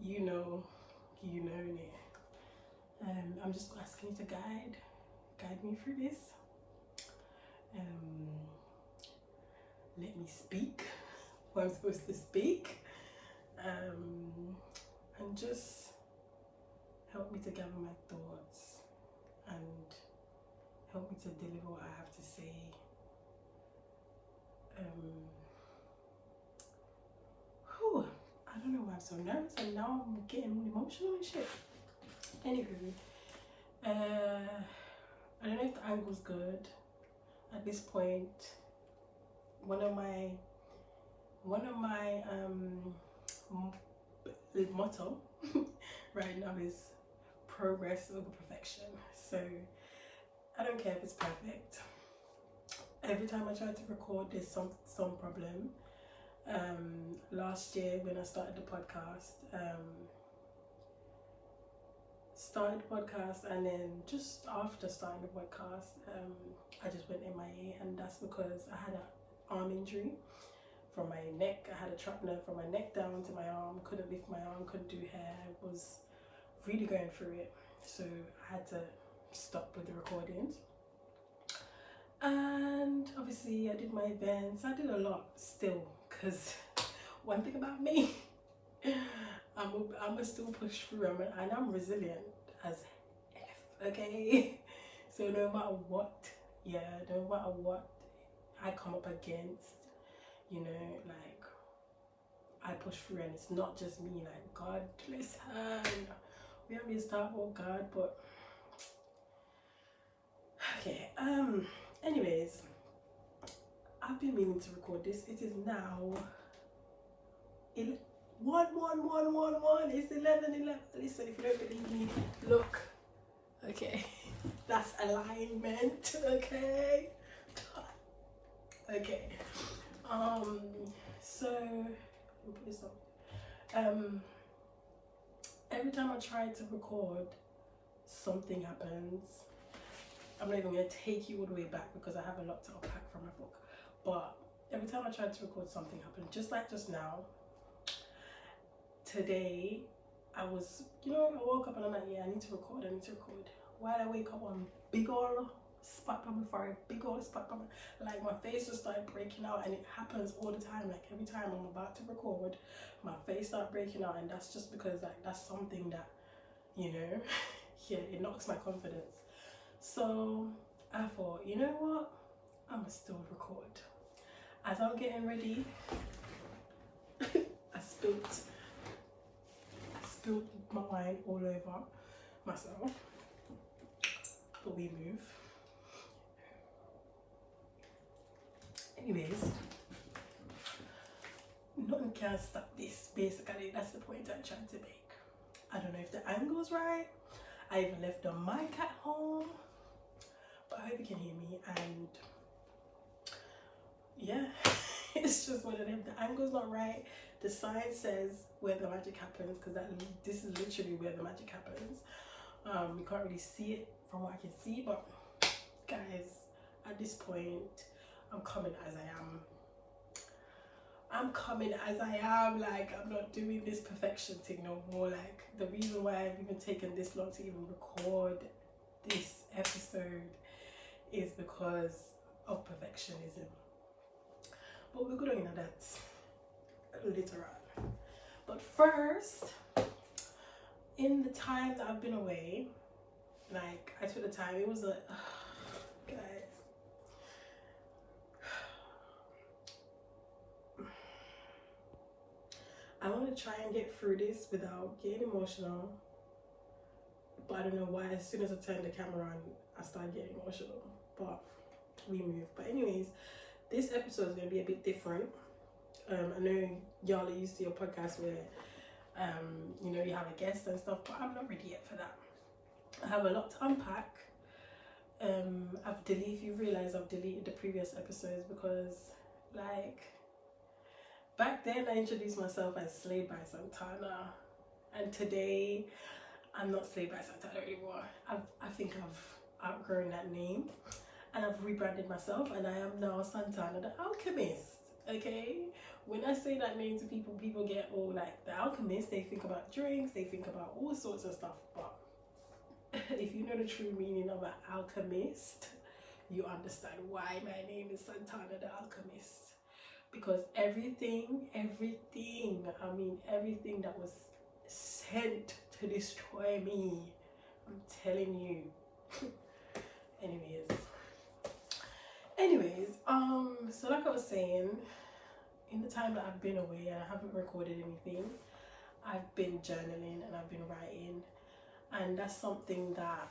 you know it. I'm just asking you to guide me through this. Let me speak what I'm supposed to speak, and just help me to gather my thoughts and help me to deliver what I have to say. I don't know why I'm so nervous, and now I'm getting emotional and shit. Anywho, I don't know if the angle's good. At this point, one of my motto right now is progress over perfection. So I don't care if it's perfect. Every time I try to record, there's some problem. Last year when I started the podcast, and then just after starting the podcast, I just went MIA, and that's because I had an arm injury from my neck. I had a trapped nerve from my neck down to my arm, couldn't lift my arm, couldn't do hair, was really going through it, so I had to stop with the recordings. And obviously I did my events, I did a lot still, because one thing about me, I'm still push through, and I'm resilient as F, okay? So no matter what I come up against, like, I push through, and it's not just me, like, God bless her, we have this stuff, oh God, but okay. Anyways, I've been meaning to record this. It is now 1. It's 11. Listen, if you don't believe me, look. Okay, that's alignment. Okay. Okay. So let me put this on. Every time I try to record, something happens. I'm not even going to take you all the way back because I have a lot to unpack from my book. But every time I try to record, something happened. Just like just now. Today, I woke up and I'm like, yeah, I need to record. While I wake up, one big old spot on my forehead, like my face just started breaking out, and it happens all the time. Like every time I'm about to record, my face starts breaking out, and that's just because like that's something that, yeah, it knocks my confidence. So I thought, you know what, I'ma still record. As I'm getting ready, I spilled my wine all over myself, but we move. Anyways, nothing can stop this, basically. That's the point I'm trying to make. I don't know if the angle's right. I even left the mic at home, but I hope you can hear me. And yeah, it's just one of them. The angle's not right. The sign says where the magic happens, because this is literally where the magic happens. You can't really see it from what I can see, but guys, at this point, I'm coming as I am. Like, I'm not doing this perfection thing no more. Like, the reason why I've even taken this long to even record this episode is because of perfectionism. But we're going into that later on. But first, in the time that I've been away, like, I took the time. It was guys, I want to try and get through this without getting emotional, but I don't know why. As soon as I turn the camera on, I start getting emotional. But we move. But anyways, this episode is going to be a bit different. I know y'all are used to your podcast where you have a guest and stuff, but I'm not ready yet for that. I have a lot to unpack. If you realize, I've deleted the previous episodes because, like, back then I introduced myself as Slayed by Santana, and today I'm not Slayed by Santana anymore. I think I've outgrown that name, and I've rebranded myself, and I am now Santana the Alchemist. Okay, when I say that name to people, people get all like the alchemist. They think about drinks, they think about all sorts of stuff. But if you know the true meaning of an alchemist, you understand why my name is Santana the Alchemist. Because everything, I mean everything that was sent to destroy me, I'm telling you. anyways, so like I was saying, in the time that I've been away and I haven't recorded anything, I've been journaling and I've been writing, and that's something that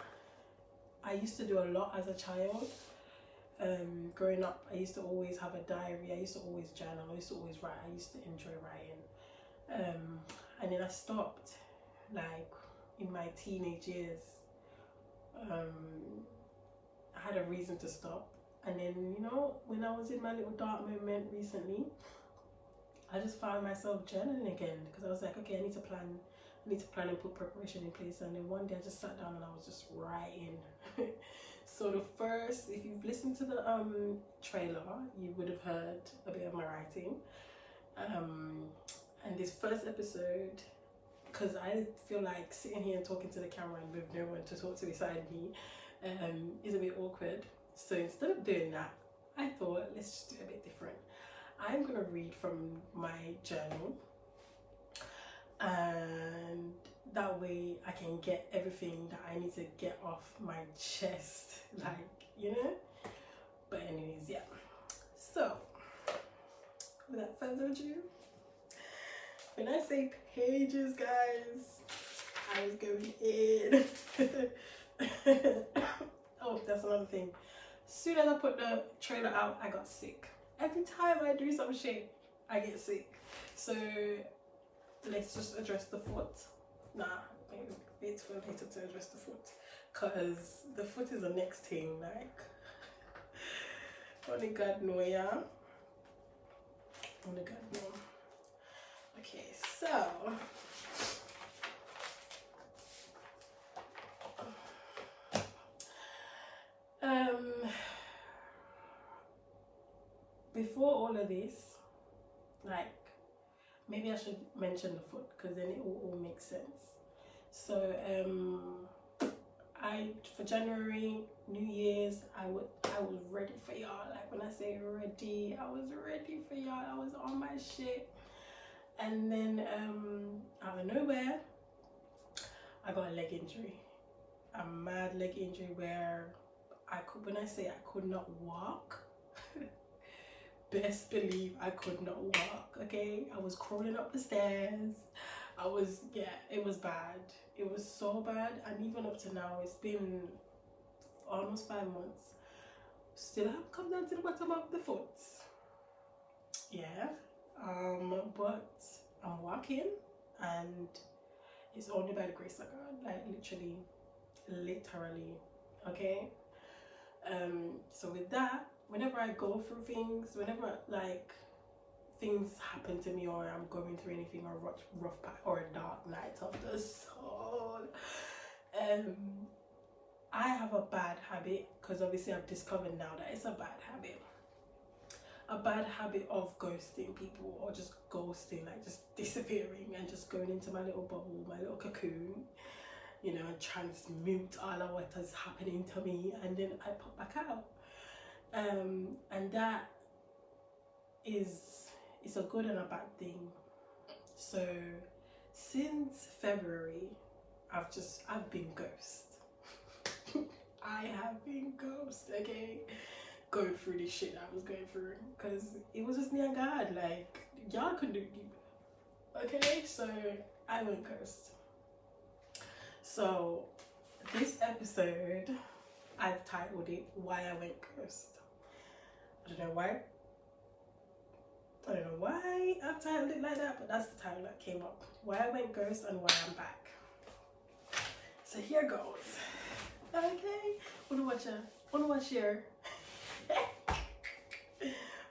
I used to do a lot as a child. Growing up, I used to always have a diary, I used to always journal, I used to always write, I used to enjoy writing. And then I stopped, like, in my teenage years. I had a reason to stop. And then, you know, when I was in my little dark moment recently, I just found myself journaling again, because I was like, okay, I need to plan and put preparation in place. And then one day I just sat down and I was just writing. So the first, if you've listened to the trailer, you would have heard a bit of my writing. And this first episode, because I feel like sitting here and talking to the camera and with no one to talk to beside me is a bit awkward. So instead of doing that, I thought, let's just do it a bit different. I'm going to read from my journal, and that way I can get everything that I need to get off my chest, like, you know. But anyways, yeah, so without further ado, when I say pages, guys, I was going in. Oh, that's another thing. As soon as I put the trailer out, I got sick. Every time I do some shit, I get sick. So let's just address the foot. Nah, it's for later to address the foot, because the foot is the next thing. Like, only God know, yeah. Only God know. Okay, so before all of this, like, maybe I should mention the foot, because then it will all make sense. So for January, New Year's, I was ready for y'all. Like, when I say ready, I was ready for y'all. I was on my shit. And then out of nowhere, I got a leg injury, a mad leg injury, where when I say I could not walk, best believe I could not walk. Okay, I was crawling up the stairs. It was bad. It was so bad. And even up to now, it's been almost 5 months, still haven't come down to the bottom of the foot. Yeah, but I'm walking, and it's only by the grace of God, like literally, okay. So with that, whenever I go through things, whenever like things happen to me, or I'm going through anything, or rough patch, or a dark night of the soul, I have a bad habit, because obviously I've discovered now that it's a bad habit of ghosting people, or just ghosting, like just disappearing and just going into my little bubble, my little cocoon, you know, and transmute all of what is happening to me, and then I pop back out. And that it's a good and a bad thing. So since February, I've been ghost. I have been ghost, okay, going through this shit I was going through, because it was just me and God. Like, y'all could do, okay. So I went ghost. So this episode, I've titled it "Why I Went Ghost." I don't know why I've titled it like that, but that's the title that came up. Why I Went Ghost and Why I'm Back. So here goes. Okay, wanna watch here.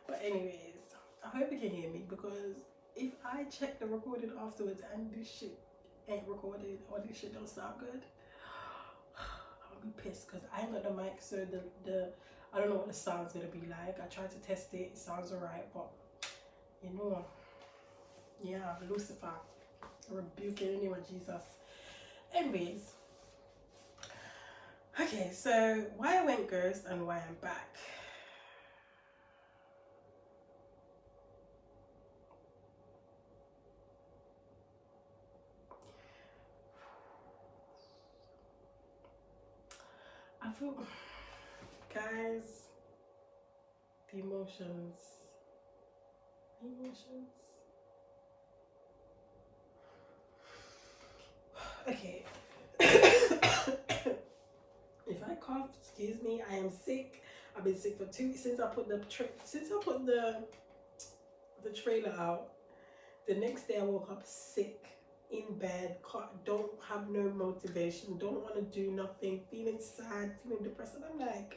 But anyways, I hope you can hear me, because if I check the recording afterwards and this shit ain't recorded, or this shit don't sound good, I'm gonna be pissed, because I ain't got the mic. So the I don't know what the sound's gonna be like. I tried to test it, it sounds alright, but You know, yeah, Lucifer, rebuke it anyway, Jesus. Anyways, okay, so why I went ghost and why I'm back. I feel, guys, the emotions. Okay. If I cough, excuse me, I am sick. I've been sick for 2 weeks since I put the trailer out. The next day I woke up sick in bed, don't have no motivation, don't want to do nothing, feeling sad, feeling depressed. And I'm like,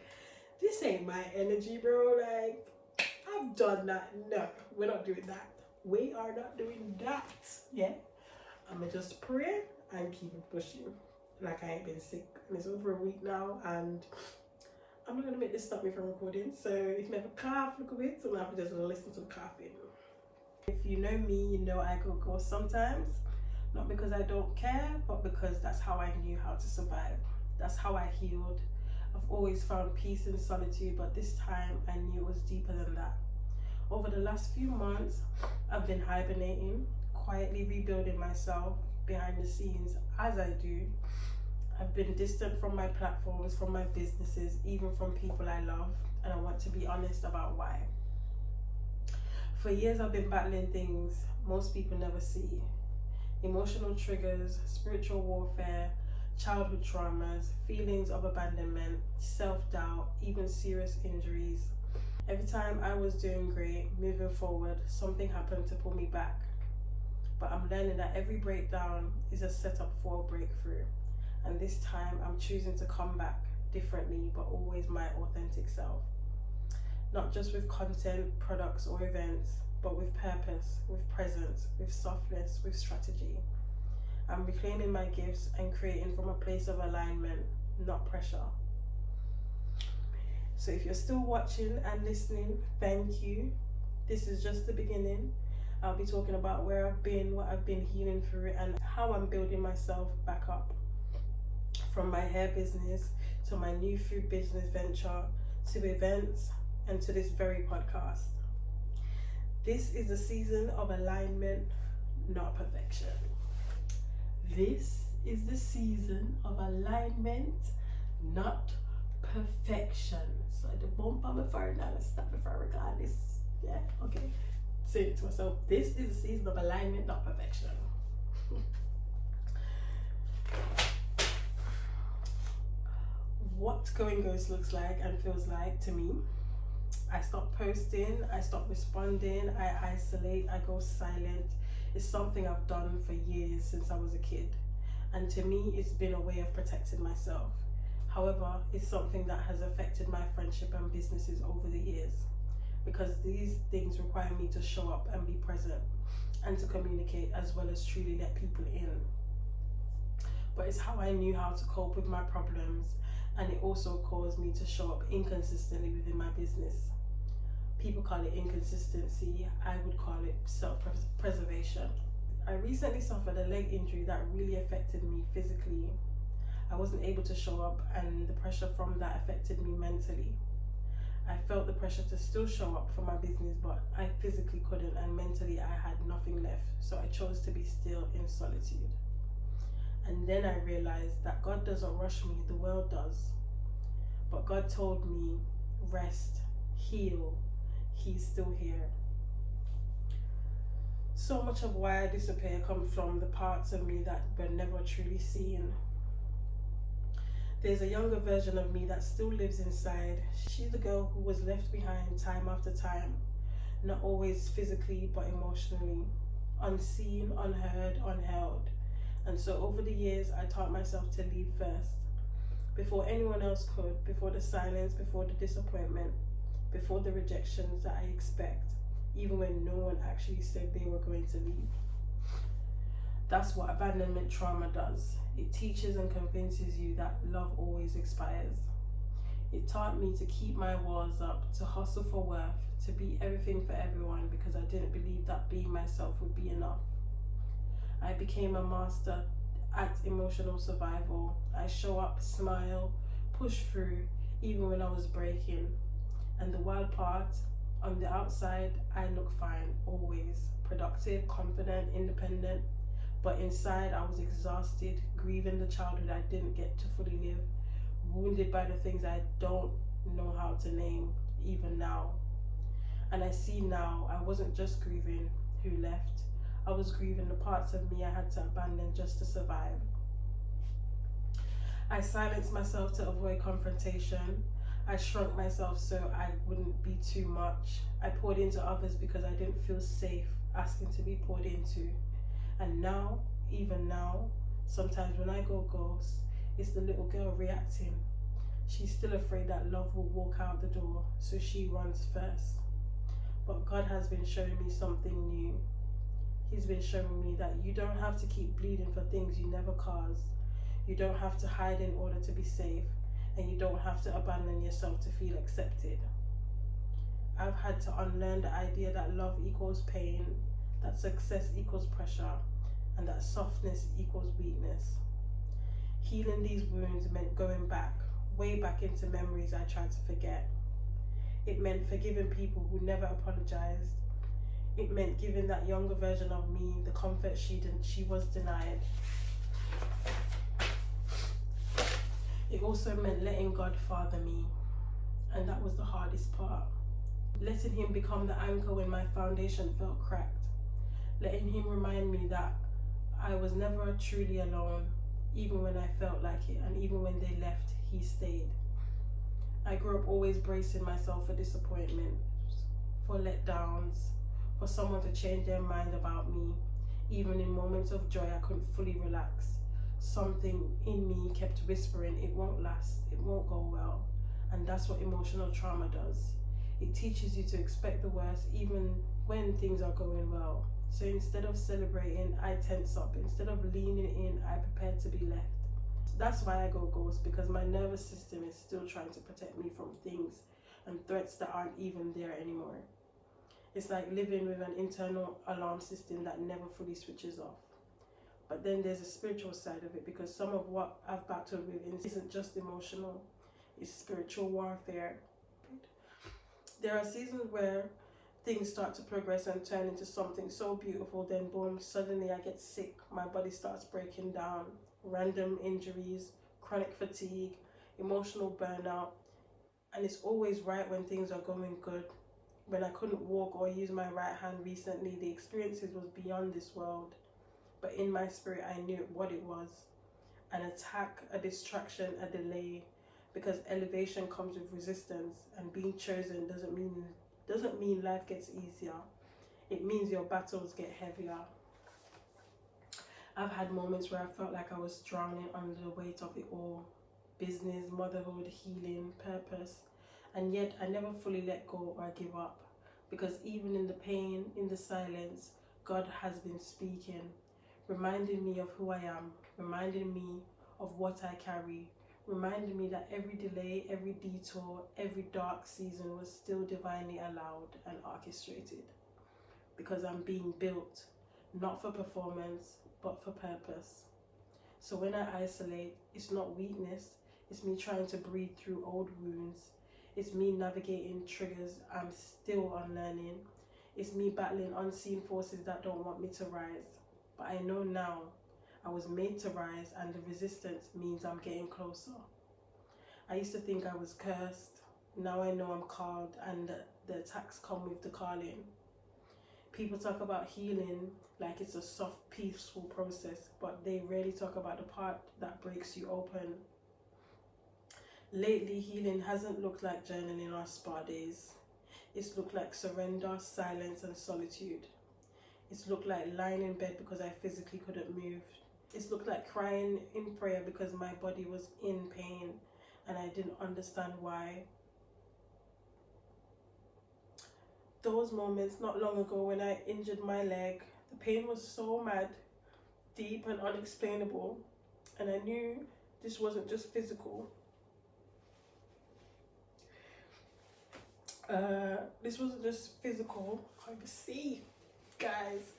this ain't my energy, bro. Like, I've done that. No, we're not doing that. We are not doing that. Yeah. I'ma just pray and keep it pushing. Like, I ain't been sick, and it's over a week now, and I'm not gonna make this stop me from recording. So if you ever cough, look a bit, so I have to just listen to the coughing. If you know me, you know I go ghost sometimes. Not because I don't care, but because that's how I knew how to survive. That's how I healed. I've always found peace in solitude, but this time I knew it was deeper than that. Over the last few months, I've been hibernating, quietly rebuilding myself behind the scenes as I do. I've been distant from my platforms, from my businesses, even from people I love, and I want to be honest about why. For years I've been battling things most people never see. Emotional triggers, spiritual warfare, childhood traumas, feelings of abandonment, self-doubt, even serious injuries. Every time I was doing great, moving forward, something happened to pull me back. But I'm learning that every breakdown is a setup for a breakthrough. And this time I'm choosing to come back differently, but always my authentic self. Not just with content, products, or events, but with purpose, with presence, with softness, with strategy. I'm reclaiming my gifts and creating from a place of alignment, not pressure. So if you're still watching and listening, thank you. This is just the beginning. I'll be talking about where I've been, what I've been healing through, and how I'm building myself back up. From my hair business, to my new food business venture, to events, and to this very podcast. This is a season of alignment, not perfection. This is the season of alignment, not perfection. So I don't bump on my phone now and stop before I regard this. Yeah, okay. Say it to myself. This is the season of alignment, not perfection. What going ghost looks like and feels like to me. I stop posting, I stop responding, I isolate, I go silent. It's something I've done for years since I was a kid. And to me, it's been a way of protecting myself. However, it's something that has affected my friendship and businesses over the years, because these things require me to show up and be present and to communicate, as well as truly let people in. But it's how I knew how to cope with my problems, and it also caused me to show up inconsistently within my business. People call it inconsistency, I would call it self-preservation. I recently suffered a leg injury that really affected me physically. I wasn't able to show up, and the pressure from that affected me mentally. I felt the pressure to still show up for my business, but I physically couldn't, and mentally I had nothing left. So I chose to be still in solitude. And then I realized that God doesn't rush me, the world does. But God told me, rest, heal, He's still here. So much of why I disappear comes from the parts of me that were never truly seen. There's a younger version of me that still lives inside. She's the girl who was left behind time after time, not always physically but emotionally, unseen, unheard, unheld. And so over the years, I taught myself to leave first, before anyone else could, before the silence, before the disappointment, before the rejections that I expect, even when no one actually said they were going to leave. That's what abandonment trauma does. It teaches and convinces you that love always expires. It taught me to keep my walls up, to hustle for worth, to be everything for everyone because I didn't believe that being myself would be enough. I became a master at emotional survival. I show up, smile, push through, even when I was breaking. And the wild part, on the outside, I look fine, always. Productive, confident, independent. But inside, I was exhausted, grieving the childhood I didn't get to fully live, wounded by the things I don't know how to name, even now. And I see now, I wasn't just grieving who left. I was grieving the parts of me I had to abandon just to survive. I silenced myself to avoid confrontation. I shrunk myself so I wouldn't be too much. I poured into others because I didn't feel safe asking to be poured into. And now, even now, sometimes when I go ghost, it's the little girl reacting. She's still afraid that love will walk out the door, so she runs first. But God has been showing me something new. He's been showing me that you don't have to keep bleeding for things you never caused. You don't have to hide in order to be safe, and you don't have to abandon yourself to feel accepted. I've had to unlearn the idea that love equals pain, that success equals pressure, and that softness equals weakness. Healing these wounds meant going back, way back into memories I tried to forget. It meant forgiving people who never apologized. It meant giving that younger version of me the comfort she was denied. It also meant letting God father me, and that was the hardest part. Letting him become the anchor when my foundation felt cracked. Letting him remind me that I was never truly alone, even when I felt like it, and even when they left, he stayed. I grew up always bracing myself for disappointment, for letdowns, for someone to change their mind about me. Even in moments of joy, I couldn't fully relax. Something in me kept whispering, it won't last, it won't go well. And that's what emotional trauma does. It teaches you to expect the worst even when things are going well. So instead of celebrating, I tense up. Instead of leaning in, I prepare to be left. That's why I go ghost, because my nervous system is still trying to protect me from things and threats that aren't even there anymore. It's like living with an internal alarm system that never fully switches off. But then there's a spiritual side of it, because some of what I've battled with isn't just emotional, it's spiritual warfare. There are seasons where things start to progress and turn into something so beautiful, then boom, suddenly I get sick, my body starts breaking down, random injuries, chronic fatigue, emotional burnout. And it's always right when things are going good. When I couldn't walk or use my right hand recently, the experiences was beyond this world. But in my spirit, I knew what it was. An attack, a distraction, a delay. Because elevation comes with resistance, and being chosen doesn't mean life gets easier. It means your battles get heavier. I've had moments where I felt like I was drowning under the weight of it all. Business, motherhood, healing, purpose. And yet I never fully let go or give up. Because even in the pain, in the silence, God has been speaking, reminding me of who I am, reminding me of what I carry, reminding me that every delay, every detour, every dark season was still divinely allowed and orchestrated. Because I'm being built, not for performance, but for purpose. So when I isolate, it's not weakness, it's me trying to breathe through old wounds. It's me navigating triggers I'm still unlearning. It's me battling unseen forces that don't want me to rise. But I know now I was made to rise, and the resistance means I'm getting closer. I used to think I was cursed. Now I know I'm called, and the attacks come with the calling. People talk about healing like it's a soft, peaceful process, but they rarely talk about the part that breaks you open. Lately, healing hasn't looked like journaling or spa days. It's looked like surrender, silence, and solitude. It's looked like lying in bed because I physically couldn't move. It's looked like crying in prayer because my body was in pain and I didn't understand why. Those moments not long ago when I injured my leg, the pain was so mad, deep, and unexplainable. And I knew this wasn't just physical. This wasn't just physical. I can see, guys.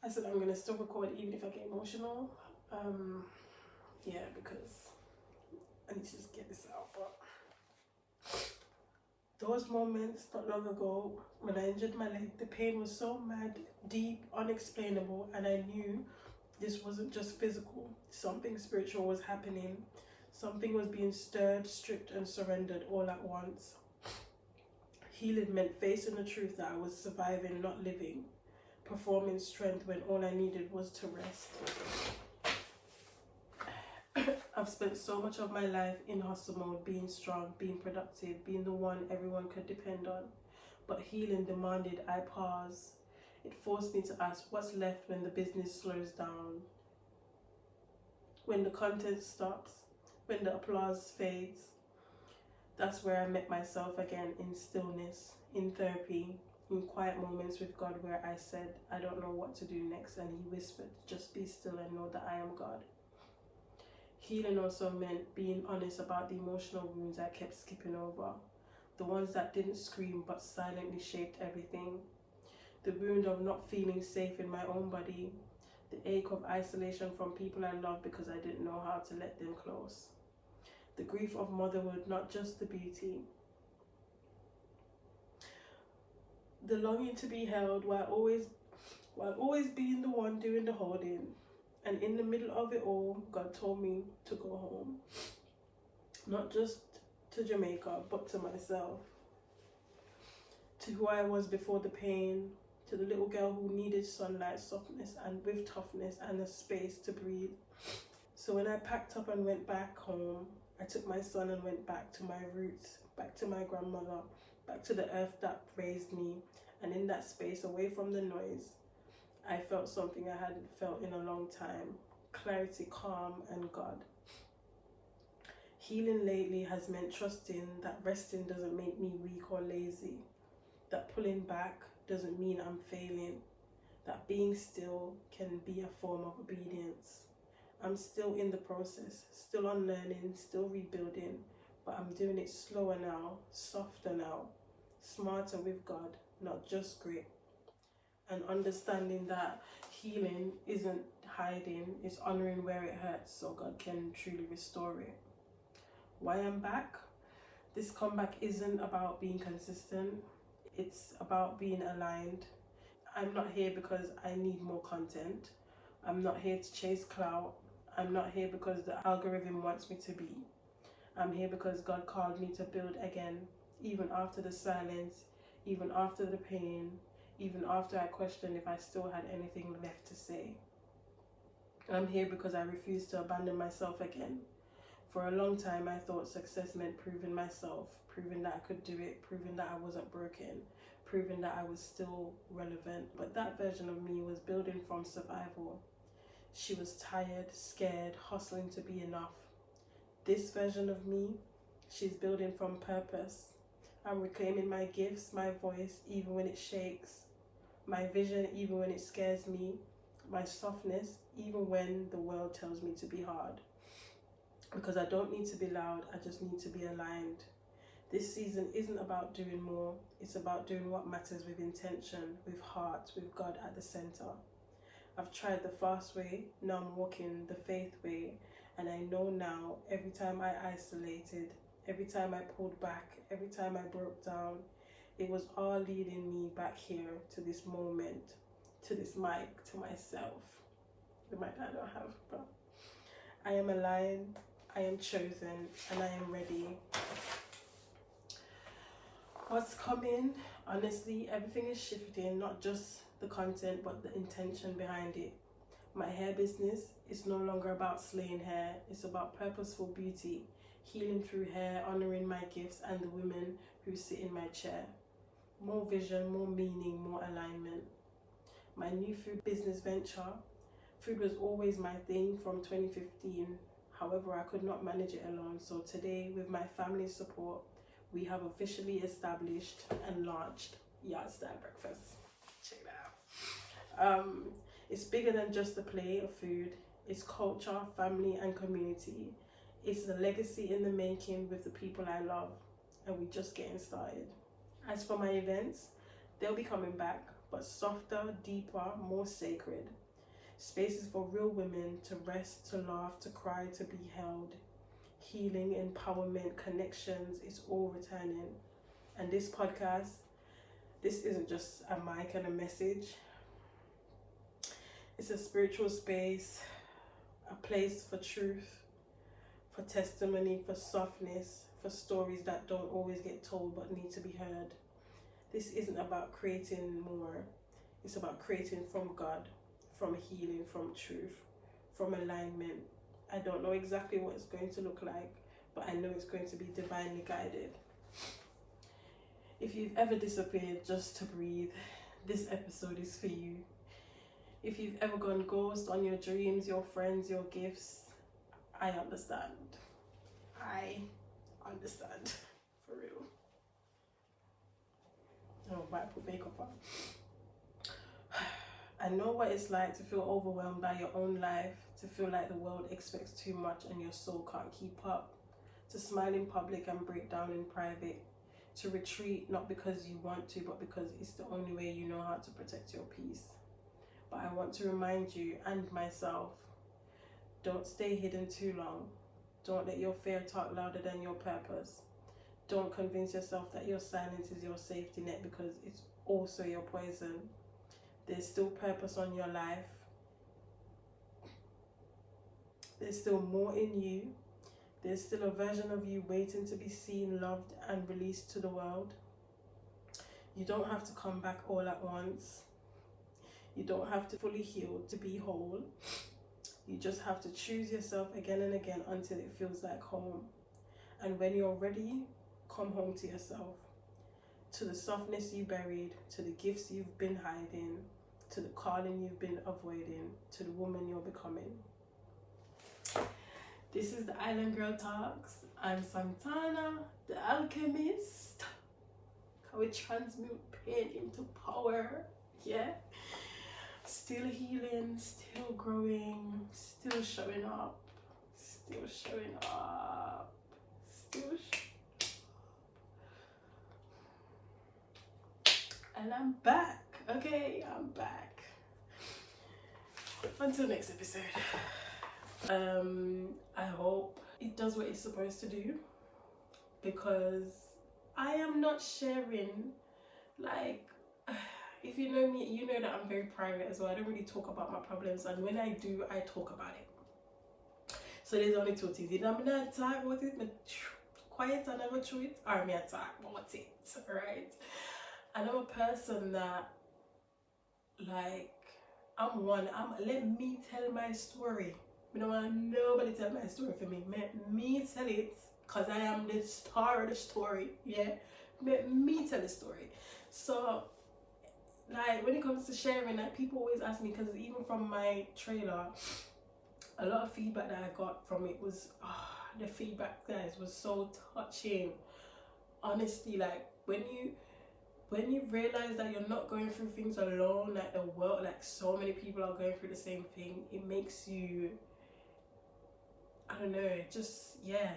I said I'm gonna still record even if I get emotional. Yeah, because I need to just get this out. But those moments not long ago when I injured my leg, the pain was so mad, deep, unexplainable, and I knew this wasn't just physical. Something spiritual was happening. Something was being stirred, stripped, and surrendered all at once. Healing meant facing the truth that I was surviving, not living, performing strength when all I needed was to rest. I've spent so much of my life in hustle mode, being strong, being productive, being the one everyone could depend on. But healing demanded I pause. It forced me to ask what's left when the business slows down, when the content stops, when the applause fades. That's where I met myself again, in stillness, in therapy, in quiet moments with God where I said, I don't know what to do next, and He whispered, just be still and know that I am God. Healing also meant being honest about the emotional wounds I kept skipping over, the ones that didn't scream but silently shaped everything. The wound of not feeling safe in my own body, the ache of isolation from people I love because I didn't know how to let them close. The grief of motherhood, not just the beauty. The longing to be held while always being the one doing the holding. And in the middle of it all, God told me to go home. Not just to Jamaica, but to myself. To who I was before the pain. To the little girl who needed sunlight, softness, and with toughness and a space to breathe. So when I packed up and went back home, I took my son and went back to my roots, back to my grandmother, back to the earth that raised me. And in that space, away from the noise, I felt something I hadn't felt in a long time. Clarity, calm, and God. Healing lately has meant trusting that resting doesn't make me weak or lazy. That pulling back doesn't mean I'm failing. That being still can be a form of obedience. I'm still in the process, still unlearning, still rebuilding, but I'm doing it slower now, softer now, smarter with God, not just grit. And understanding that healing isn't hiding, it's honoring where it hurts so God can truly restore it. Why I'm back? This comeback isn't about being consistent, it's about being aligned. I'm not here because I need more content. I'm not here to chase clout. I'm not here because the algorithm wants me to be. I'm here because God called me to build again, even after the silence, even after the pain, even after I questioned if I still had anything left to say. I'm here because I refused to abandon myself again. For a long time, I thought success meant proving myself, proving that I could do it, proving that I wasn't broken, proving that I was still relevant. But that version of me was building from survival. She was tired, scared, hustling to be enough. This version of me, she's building from purpose. I'm reclaiming my gifts, my voice, even when it shakes. My vision, even when it scares me. My softness, even when the world tells me to be hard. Because I don't need to be loud, I just need to be aligned. This season isn't about doing more, it's about doing what matters with intention, with heart, with God at the center. I've tried the fast way, now I'm walking the faith way, and I know now every time I isolated, every time I pulled back, every time I broke down, it was all leading me back here to this moment, to this mic, to myself. The mic I don't have, but I am aligned, I am chosen, and I am ready. What's coming? Honestly, everything is shifting, not just the content, but the intention behind it. My hair business is no longer about slaying hair, it's about purposeful beauty, healing through hair, honoring my gifts and the women who sit in my chair. More vision, more meaning, more alignment. My new food business venture. Food was always my thing from 2015. However, I could not manage it alone. So today, with my family's support, we have officially established and launched Yard Style Breakfast. Check it out. It's bigger than just a plate of food. It's culture, family, and community. It's the legacy in the making with the people I love, and we're just getting started. As for my events, they'll be coming back, but softer, deeper, more sacred. Spaces for real women to rest, to laugh, to cry, to be held. Healing, empowerment, connections, it's all returning. And this podcast, this isn't just a mic and a message. It's a spiritual space, a place for truth, for testimony, for softness, for stories that don't always get told but need to be heard. This isn't about creating more. It's about creating from God, from healing, from truth, from alignment. I don't know exactly what it's going to look like, but I know it's going to be divinely guided. If you've ever disappeared just to breathe, this episode is for you. If you've ever gone ghost on your dreams, your friends, your gifts, I understand. I understand. For real. Oh, I put makeup on. I know what it's like to feel overwhelmed by your own life, to feel like the world expects too much and your soul can't keep up, to smile in public and break down in private, to retreat not because you want to, but because it's the only way you know how to protect your peace. But I want to remind you and myself, don't stay hidden too long. Don't let your fear talk louder than your purpose. Don't convince yourself that your silence is your safety net, because it's also your poison. There's still purpose on your life. There's still more in you. There's still a version of you waiting to be seen, loved, and released to the world. You don't have to come back all at once. You don't have to fully heal to be whole. You just have to choose yourself again and again until it feels like home. And when you're ready, come home to yourself. To the softness you buried, to the gifts you've been hiding, to the calling you've been avoiding, to the woman you're becoming. This is the Island Girl Talks. I'm Santana, the alchemist. How we transmute pain into power. Yeah. Still healing, still growing, still showing up, still showing up, and I'm back. Okay, I'm back. Until next episode. I hope it does what it's supposed to do, because I am not sharing, like, if you know me, you know that I'm very private as well. I don't really talk about my problems, and when I do, I talk about it. So there's only two things. Either I'm not talk about it, but quiet and never through it, or me talk about it, right? And I'm a person that, like, let me tell my story. I don't want nobody tell my story for me. Let me tell it, because I am the star of the story, yeah? Let me tell the story. So, like, when it comes to sharing, like, people always ask me, because even from my trailer, a lot of feedback that I got from it was, the feedback, guys, was so touching. Honestly, like, when you realize that you're not going through things alone, like the world, like so many people are going through the same thing, it makes you, I don't know, it just, yeah,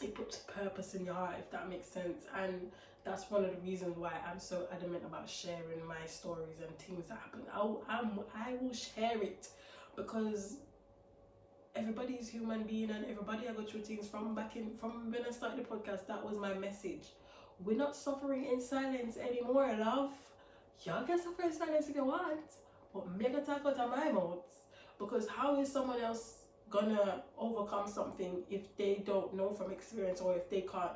it puts purpose in your heart, if that makes sense. And that's one of the reasons why I'm so adamant about sharing my stories and things that happen. I will share it, because everybody is human being, and everybody I go through things. From when I started the podcast, that was my message. We're not suffering in silence anymore, love. Y'all can suffer in silence if you want, but me gonna talk out of my mouth, because how is someone else gonna overcome something if they don't know from experience, or if they can't,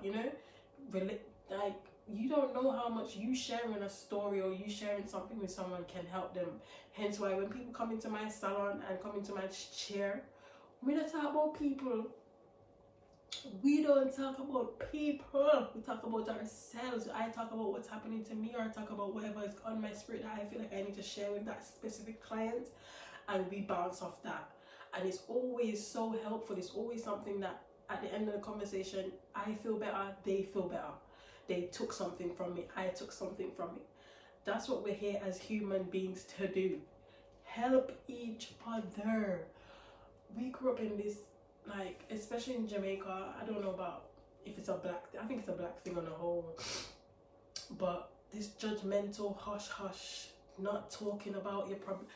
like, you don't know how much you sharing a story or you sharing something with someone can help them. Hence why when people come into my salon and come into my chair, we don't talk about people. We don't talk about people. We talk about ourselves. I talk about what's happening to me, or I talk about whatever is on my spirit that I feel like I need to share with that specific client, and we bounce off that. And it's always so helpful. It's always something that at the end of the conversation, I feel better, they feel better. They took something from it, I took something from it. That's what we're here as human beings to do. Help each other. We grew up in this, like, especially in Jamaica, I don't know about if it's a black, I think it's a black thing on the whole, But this judgmental hush hush, not talking about your problem,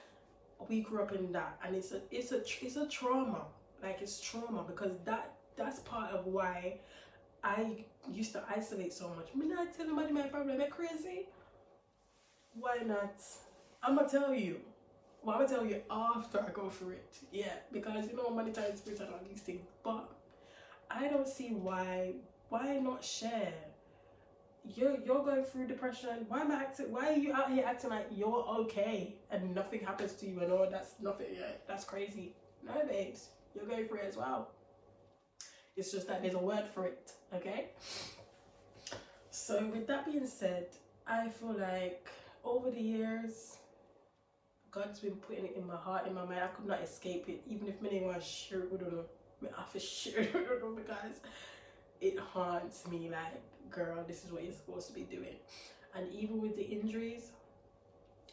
we grew up in that, and it's a trauma. Like, it's trauma, because that's part of why I used to isolate so much. Me not tell nobody my problem. Am I crazy? Why not? I'm gonna tell you. Well, I'm gonna tell you after I go through it. Yeah, because monetary spirits and all these things. But I don't see why not share. You're going through depression. Why are you out here acting like you're okay and nothing happens to you and all? That's nothing. Yeah, that's crazy. No, babes, you're going through it as well. It's just that there's a word for it. Okay. So with that being said, I feel like over the years, God's been putting it in my heart, in my mind. I could not escape it, even if many was sure, I don't know. I have to share, I don't know, because it haunts me. Like, girl, this is what you're supposed to be doing. And even with the injuries,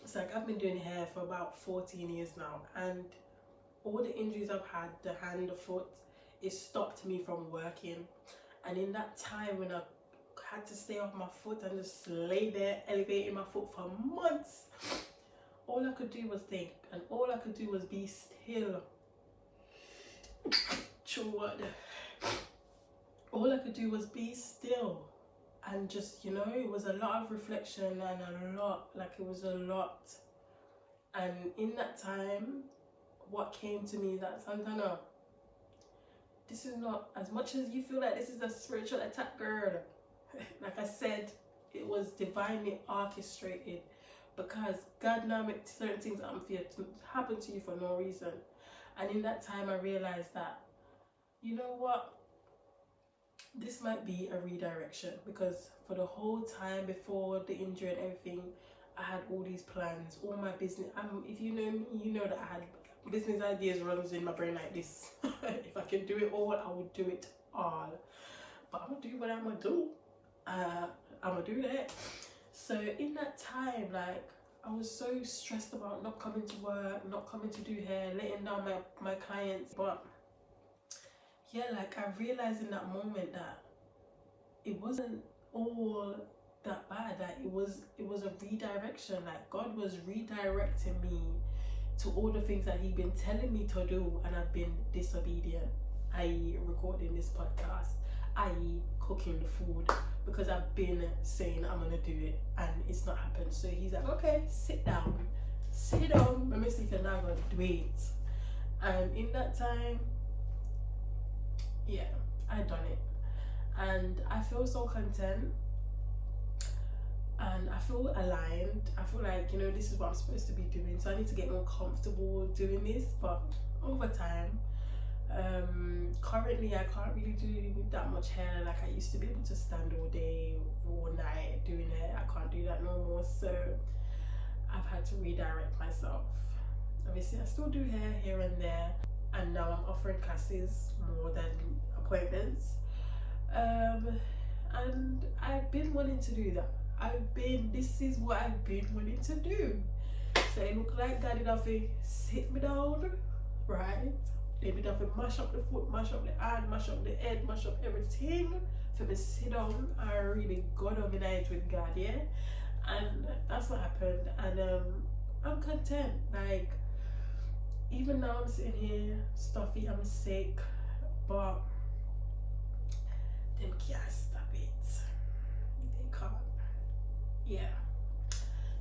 it's like I've been doing hair for about 14 years now, and all the injuries I've had, the hand, the foot, it stopped me from working. And in that time when I had to stay off my foot and just lay there elevating my foot for months, all I could do was think, and all I could do was be still. True word. All I could do was be still, and just, it was a lot of reflection, and it was a lot. And in that time, what came to me is that, Santana, this is not, as much as you feel like this is a spiritual attack, girl, like I said, it was divinely orchestrated, because God now makes certain things happen to you for no reason. And in that time I realized that, you know what, this might be a redirection, because for the whole time before the injury and everything, I had all these plans, all my business. If you know me, you know that I had business ideas runs in my brain like this. If I can do it all, I would do it all. But I'm gonna do what I'm gonna do. I'm gonna do that. So in that time, like, I was so stressed about not coming to work, not coming to do hair, letting down my clients. But yeah, like, I realized in that moment that it wasn't all that bad. Like, it was a redirection. Like, God was redirecting me to all the things that he'd been telling me to do, and I've been disobedient, i.e. recording this podcast, i.e. cooking the food, because I've been saying I'm gonna do it and it's not happened. So he's like, okay, sit down, let me see if you're not gonna do it. And in that time, yeah, I done it, and I feel so content, and I feel aligned. I feel like, this is what I'm supposed to be doing, so I need to get more comfortable doing this. But over time, currently I can't really do that much hair like I used to be able to stand all day, all night doing hair. I can't do that no more, so I've had to redirect myself. Obviously I still do hair here and there, and now I'm offering classes more than appointments, and I've been wanting to do that. This is what I've been wanting to do. So it look like God did have to sit me down, right? They did have to mash up the foot, mash up the hand, mash up the head, mash up everything for me sit down and really go dominate with God, yeah? And that's what happened. And I'm content. Like, even now I'm sitting here stuffy, I'm sick, but them can't stop it. They can't. Yeah.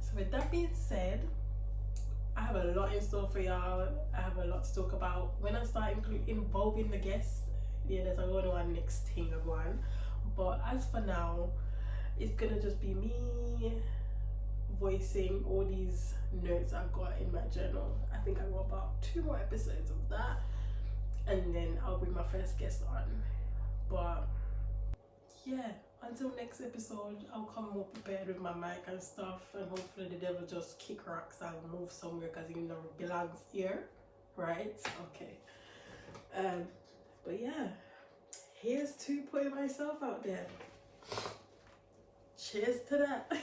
So with that being said, I have a lot in store for y'all. I have a lot to talk about. When I start involving the guests, yeah, there's a lot of one next thing of one. But as for now, it's gonna just be me voicing all these notes I've got in my journal. I think I got about 2 more episodes of that, and then I'll bring my first guest on. But yeah, until next episode, I'll come more prepared with my mic and stuff, and hopefully the devil just kick rocks and move somewhere, because he belongs here, right? Okay. But yeah, here's to putting myself out there. Cheers to that.